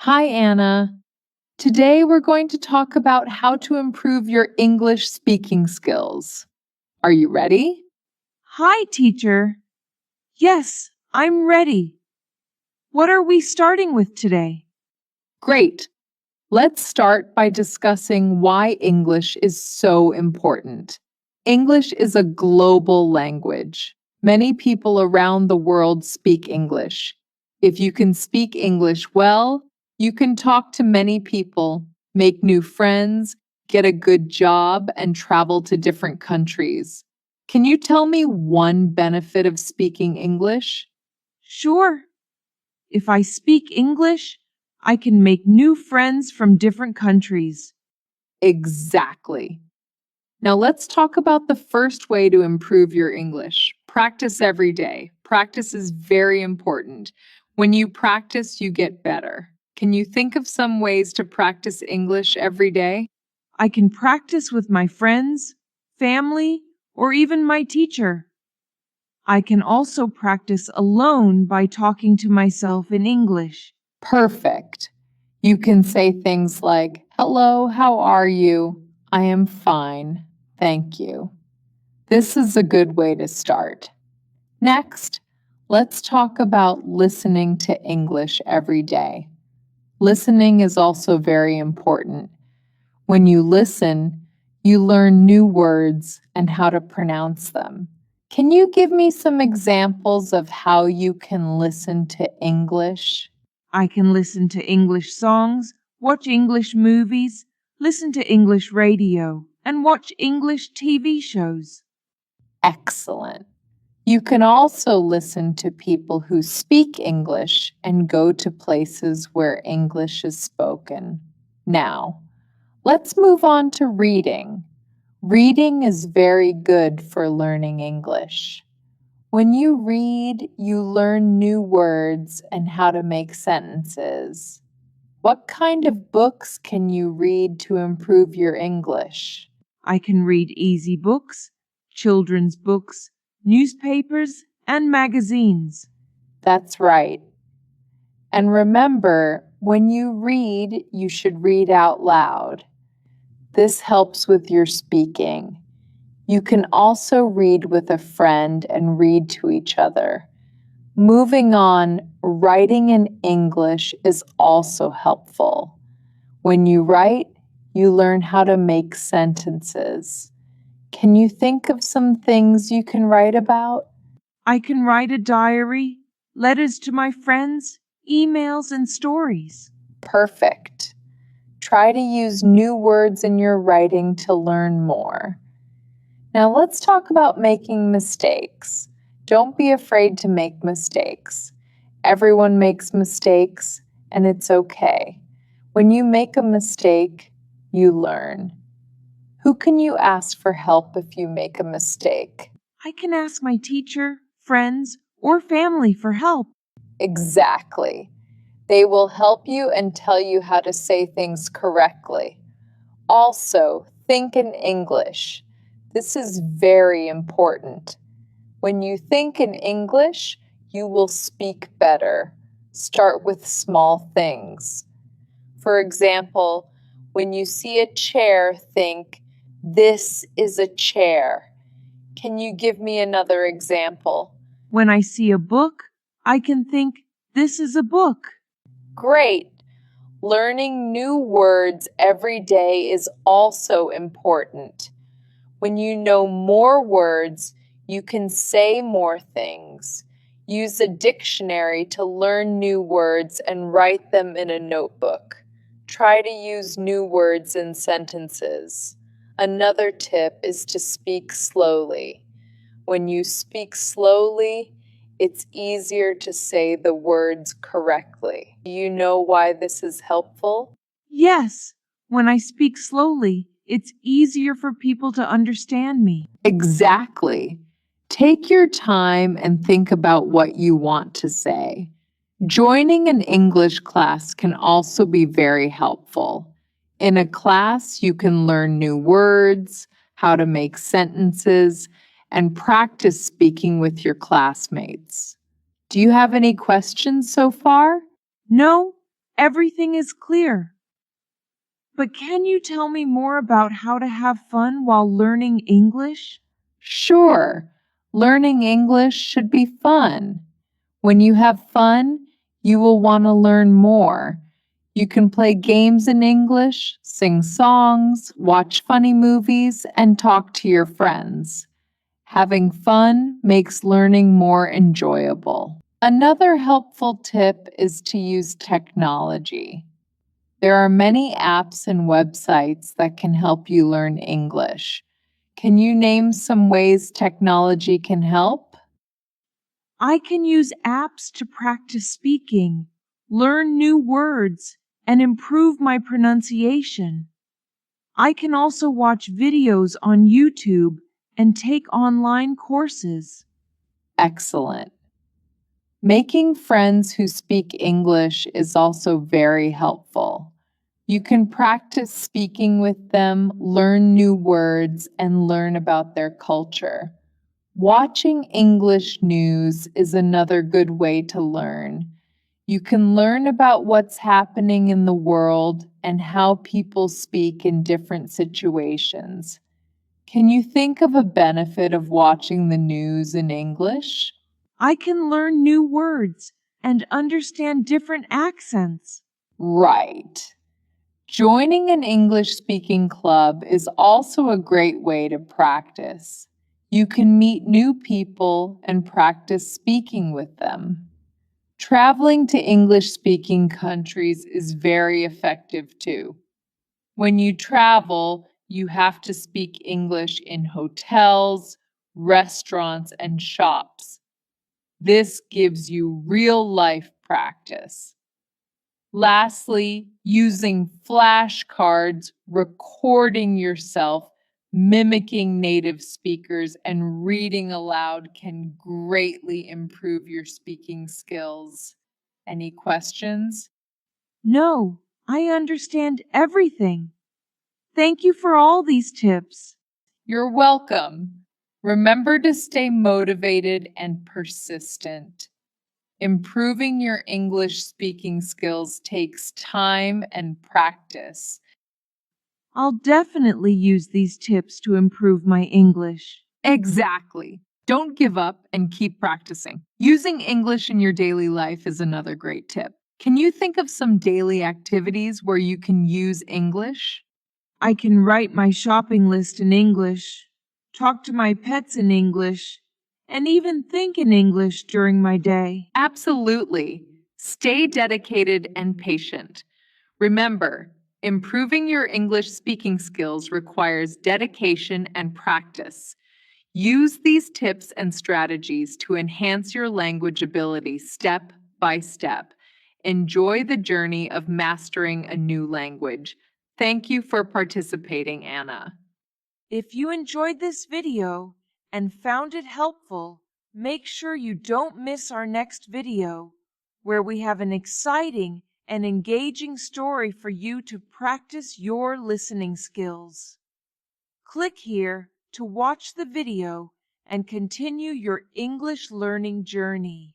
Hi, Anna. Today we're going to talk about how to improve your English speaking skills. Are you ready? Hi, teacher. Yes, I'm ready. What are we starting with today? Great. Let's start by discussing why English is so important. English is a global language. Many people around the world speak English. If you can speak English well, you can talk to many people, make new friends, get a good job, and travel to different countries. Can you tell me one benefit of speaking English? Sure. If I speak English, I can make new friends from different countries. Exactly. Now, let's talk about the first way to improve your English. Practice every day. Practice is very important. When you practice, you get better. Can you think of some ways to practice English every day? I can practice with my friends, family, or even my teacher. I can also practice alone by talking to myself in English. Perfect. You can say things like, "Hello, how are you? I am fine. Thank you." This is a good way to start. Next, let's talk about listening to English every day. Listening is also very important. When you listen, you learn new words and how to pronounce them. Can you give me some examples of how you can listen to English? I can listen to English songs, watch English movies, listen to English radio, and watch English TV shows. Excellent. You can also listen to people who speak English and go to places where English is spoken. Now, let's move on to reading. Reading is very good for learning English. When you read, you learn new words and how to make sentences. What kind of books can you read to improve your English? I can read easy books, children's books, newspapers, and magazines. That's right. And remember, when you read, you should read out loud. This helps with your speaking. You can also read with a friend and read to each other. Moving on, writing in English is also helpful. When you write, you learn how to make sentences. Can you think of some things you can write about? I can write a diary, letters to my friends, emails, and stories. Perfect. Try to use new words in your writing to learn more. Now let's talk about making mistakes. Don't be afraid to make mistakes. Everyone makes mistakes, and it's okay. When you make a mistake, you learn. Who can you ask for help if you make a mistake? I can ask my teacher, friends, or family for help. Exactly. They will help you and tell you how to say things correctly. Also, think in English. This is very important. When you think in English, you will speak better. Start with small things. For example, when you see a chair, think, "This is a chair." Can you give me another example? When I see a book, I can think, this is a book. Great. Learning new words every day is also important. When you know more words, you can say more things. Use a dictionary to learn new words and write them in a notebook. Try to use new words in sentences. Another tip is to speak slowly. When you speak slowly, it's easier to say the words correctly. Do you know why this is helpful? Yes, when I speak slowly, it's easier for people to understand me. Exactly. Take your time and think about what you want to say. Joining an English class can also be very helpful. In a class, you can learn new words, how to make sentences, and practice speaking with your classmates. Do you have any questions so far? No, everything is clear. But can you tell me more about how to have fun while learning English? Sure, learning English should be fun. When you have fun, you will want to learn more. You can play games in English, sing songs, watch funny movies, and talk to your friends. Having fun makes learning more enjoyable. Another helpful tip is to use technology. There are many apps and websites that can help you learn English. Can you name some ways technology can help? I can use apps to practice speaking, learn new words, and improve my pronunciation. I can also watch videos on YouTube and take online courses. Excellent. Making friends who speak English is also very helpful. You can practice speaking with them, learn new words, and learn about their culture. Watching English news is another good way to learn. You can learn about what's happening in the world and how people speak in different situations. Can you think of a benefit of watching the news in English? I can learn new words and understand different accents. Right. Joining an English speaking club is also a great way to practice. You can meet new people and practice speaking with them. Traveling to English speaking countries is very effective too. When you travel, you have to speak English in hotels, restaurants, and shops. This gives you real life practice. Lastly, using flashcards, recording yourself, mimicking native speakers, and reading aloud can greatly improve your speaking skills. Any questions? No, I understand everything. Thank you for all these tips. You're welcome. Remember to stay motivated and persistent. Improving your English speaking skills takes time and practice. I'll definitely use these tips to improve my English. Exactly. Don't give up and keep practicing. Using English in your daily life is another great tip. Can you think of some daily activities where you can use English? I can write my shopping list in English, talk to my pets in English, and even think in English during my day. Absolutely. Stay dedicated and patient. Remember, improving your English speaking skills requires dedication and practice. Use these tips and strategies to enhance your language ability step by step. Enjoy the journey of mastering a new language. Thank you for participating, Anna. If you enjoyed this video and found it helpful, make sure you don't miss our next video, where we have an exciting and engaging story for you to practice your listening skills. Click here to watch the video and continue your English learning journey.